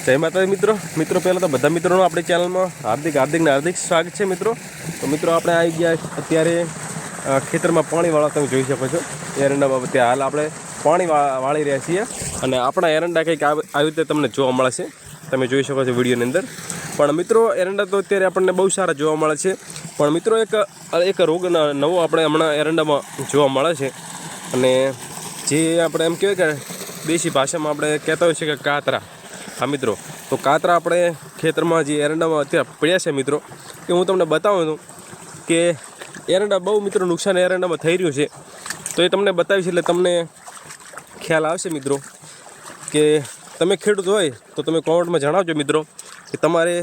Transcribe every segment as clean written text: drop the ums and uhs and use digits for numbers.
જય માતાજી મિત્રો પહેલાં તો બધા મિત્રોનું આપણી ચેનલમાં હાર્દિક સ્વાગત છે મિત્રો. તો મિત્રો આપણે આવી ગયા અત્યારે ખેતરમાં પાણી વાળા તમે જોઈ શકો છો. એરંડામાં ત્યાં હાલ આપણે પાણી વાળી રહ્યા છીએ અને આપણા એરંડા કંઈક આવી રીતે તમને જોવા મળે છે, તમે જોઈ શકો છો વિડીયોની અંદર. પણ મિત્રો એરંડા તો અત્યારે આપણને બહુ સારા જોવા મળે છે, પણ મિત્રો એક રોગ નવો આપણે હમણાં એરંડામાં જોવા મળે છે. અને જે આપણે એમ કહેવાય કે દેશી ભાષામાં આપણે કહેતા હોય છે કે કાતરા. હા મિત્રો, તો કાતરા આપણે ખેતરમાં જે એરંડામાં અત્યારે પડ્યા છે મિત્રો, એ હું તમને બતાવું છું કે એરંડા બહુ મિત્રો નુકસાન એરંડામાં થઈ રહ્યું છે. તો એ તમને બતાવીશ એટલે તમને ખ્યાલ આવશે મિત્રો કે તમે ખેડૂત હોય તો તમે કોમેન્ટમાં જણાવજો મિત્રો કે તમારે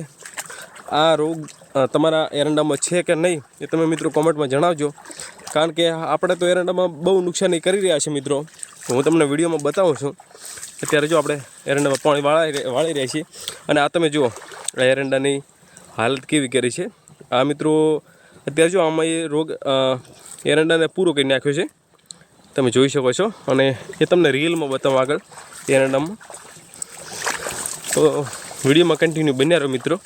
આ રોગ તમારા એરંડામાં છે કે નહીં, એ તમે મિત્રો કોમેન્ટમાં જણાવજો. કારણ કે આપણે તો એરંડામાં બહુ નુકસાની કરી રહ્યા છે મિત્રો. તો હું તમને વિડીયોમાં બતાવું છું. અત્યારે જો આપણે એરંડામાં પાણી વાળી રહ્યા છીએ અને આ તમે જુઓ આ એરંડાની હાલત કેવી કરી છે. આ મિત્રો અત્યારે જો આમાં એ રોગ એરંડાને પૂરો કરી નાખ્યો છે, તમે જોઈ શકો છો. અને એ તમને રિયલમાં બતાવો આગળ એરંડામાં. તો વિડીયોમાં કન્ટિન્યુ બન્યા રહો મિત્રો.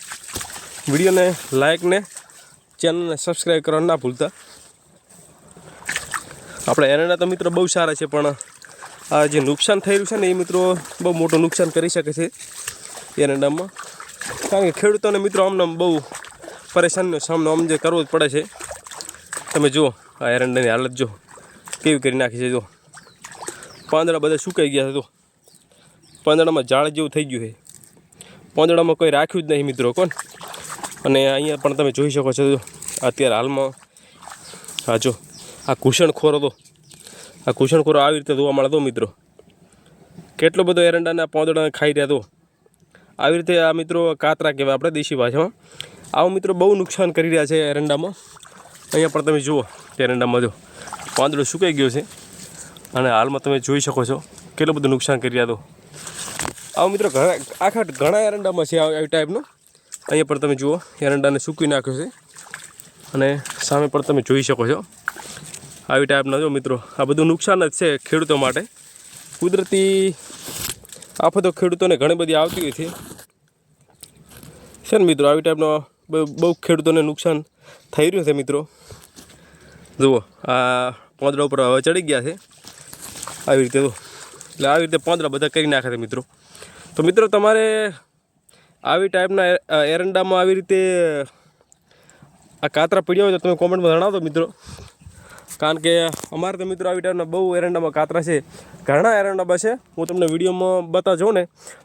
વિડીયોને લાઇક ને ચેનલને સબસ્ક્રાઈબ કરવા ના ભૂલતા. આપણા એરંડા તો મિત્રો બહુ સારા છે, પણ આ જે નુકસાન થઈ રહ્યું છે ને એ મિત્રો બહુ મોટું નુકસાન કરી શકે છે એરંડામાં. કારણ કે ખેડૂતોને મિત્રો આમને બહુ પરેશાનીનો સામનો આમ જે કરવો જ પડે છે. તમે જુઓ આ એરંડાની હાલત જો કેવી કરી નાખી છે. જો પાંદડા બધા સુકાઈ ગયા છે. તો પાંદડામાં ઝાડ જેવું થઈ ગયું છે. પાંદડામાં કોઈ રાખ્યું જ નહીં મિત્રો કોણ. અને અહીંયા પણ તમે જોઈ શકો છો. જો અત્યારે હાલમાં હા જો આ ઘૂસણખોરો તો આ ઘૂસણખોરો આવી રીતે જોવા મળે. તો મિત્રો કેટલો બધો એરંડાના પાંદડાને ખાઈ રહ્યા. તો આવી રીતે આ મિત્રો કાતરા કહેવાય આપણે દેશી ભાષામાં. આવું મિત્રો બહુ નુકસાન કરી રહ્યા છે એરંડામાં. અહીંયા પણ તમે જુઓ એરંડામાં જો પાંદડો સુકાઈ ગયો છે અને હાલમાં તમે જોઈ શકો છો કેટલું બધું નુકસાન કરી રહ્યા. તો આવું મિત્રો ઘણા એરંડામાં છે આવી ટાઈપનું. અહીંયા પણ તમે જુઓ એરંડાને સૂકવી નાખ્યો છે અને સામે પણ તમે જોઈ શકો છો આવી ટાઈપના. જો મિત્રો આ બધું નુકસાન જ છે ખેડૂતો માટે. કુદરતી આફતો ખેડૂતોને ઘણી બધી આવતી હોય છે ને મિત્રો. આવી ટાઈપનો બહુ ખેડૂતોને નુકસાન થઈ રહ્યું છે મિત્રો. જુઓ આ પાંદડા ઉપર હવે ચડી ગયા છે આવી રીતે. તો એટલે આવી રીતે પાંદડા બધા કરી નાખે છે મિત્રો. તો મિત્રો તમારે આવી ટાઈપના એરંડામાં આવી રીતે આ કાતરા પડ્યા હોય તો તમે કોમેન્ટમાં જણાવજો મિત્રો. કારણ કે અમારે તો મિત્રો આવી ટાઈપના બહુ એરંડામાં કાતરા છે, ઘણા એરંડામાં છે. હું તમને વિડીયોમાં બતાવજો ને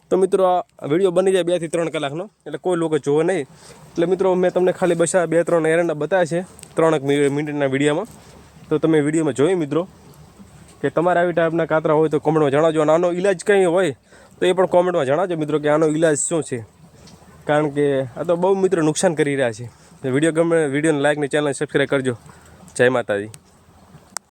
તો મિત્રો આ વિડીયો બની જાય 2 થી 3 કલાકનો, એટલે કોઈ લોકો જોવે નહીં. એટલે મિત્રો મેં તમને ખાલી બસ આ 2-3 એરંડા બતાવ્યા છે 3 મિનિટના વિડીયોમાં. તો તમે વિડીયોમાં જોઈ મિત્રો કે તમારે આવી ટાઈપના કાતરા હોય તો કોમેન્ટમાં જણાવજો. અને આનો ઈલાજ કંઈ હોય તો એ પણ કોમેન્ટમાં જણાવજો મિત્રો કે આનો ઈલાજ શું છે. કારણ કે આ તો બહુ મિત્રો નુકસાન કરી રહ્યા છે. વિડીયો ગમે વિડીયોને લાઇક ને ચેનલને સબસ્ક્રાઈબ કરજો. જય માતાજી.